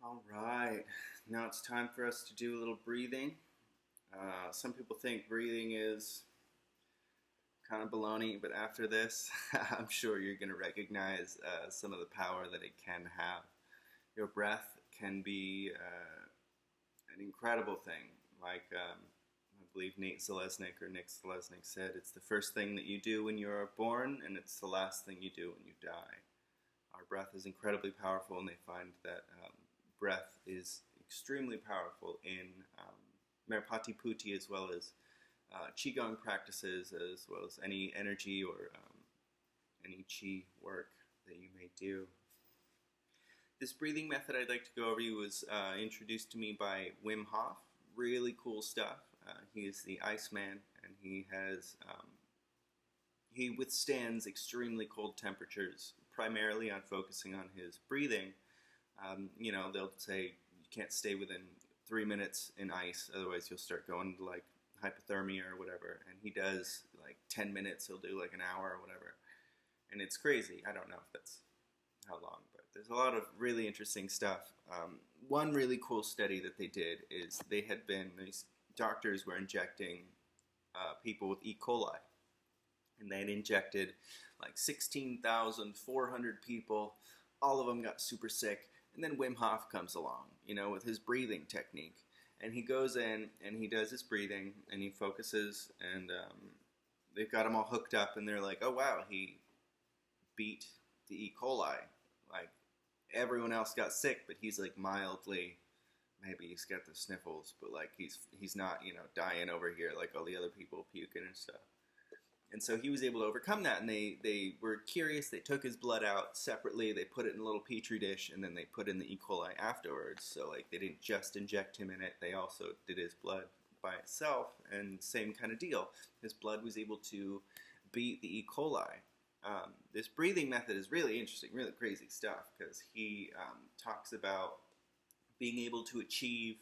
All right, now it's time for us to do a little breathing. Some people think breathing is kind of baloney, but after this, I'm sure you're going to recognize some of the power that it can have. Your breath can be an incredible thing. I believe Nick Selesnik said, it's the first thing that you do when you're born, and it's the last thing you do when you die. Our breath is incredibly powerful, and they find that breath is extremely powerful in Merpati Putti, as well as Qigong practices, as well as any energy or any Qi work that you may do. This breathing method I'd like to go over was introduced to me by Wim Hof. Really cool stuff. He is the Iceman, and he withstands extremely cold temperatures, primarily on focusing on his breathing. They'll say you can't stay within 3 minutes in ice, otherwise you'll start going to like hypothermia or whatever. And he does like 10 minutes, he'll do like an hour or whatever. And it's crazy. I don't know if that's how long, but there's a lot of really interesting stuff. One really cool study that they did is these doctors were injecting people with E. coli. And they had injected like 16,400 people. All of them got super sick. And then Wim Hof comes along, with his breathing technique. And he goes in and he does his breathing and he focuses, and they've got him all hooked up, and they're like, oh wow, he beat the E. coli. Like, everyone else got sick, but he's like mildly, maybe he's got the sniffles, but like he's not, dying over here like all the other people puking and stuff. And so he was able to overcome that, and they were curious. They took his blood out separately, they put it in a little petri dish, and then they put in the E. coli afterwards. So like they didn't just inject him in it, they also did his blood by itself, and same kind of deal. His blood was able to beat the E. coli. This breathing method is really interesting, really crazy stuff, because he talks about being able to achieve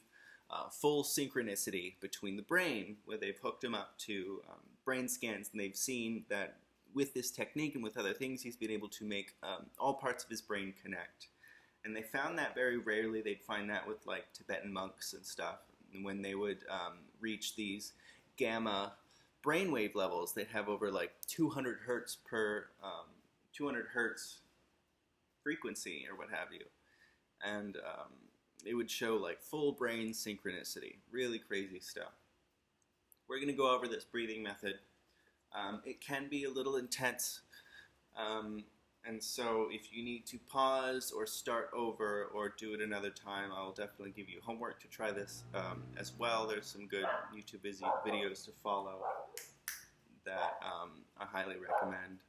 full synchronicity between the brain, where they've hooked him up to brain scans, and they've seen that with this technique and with other things, he's been able to make all parts of his brain connect. And they found that very rarely. They'd find that with like Tibetan monks and stuff. And when they would reach these gamma brainwave levels, they'd have over like 200 hertz per 200 hertz frequency or what have you. And it would show like full brain synchronicity. Really crazy stuff. We're going to go over this breathing method. It can be a little intense, and so if you need to pause or start over or do it another time, I'll definitely give you homework to try this as well. There's some good YouTube videos to follow that I highly recommend.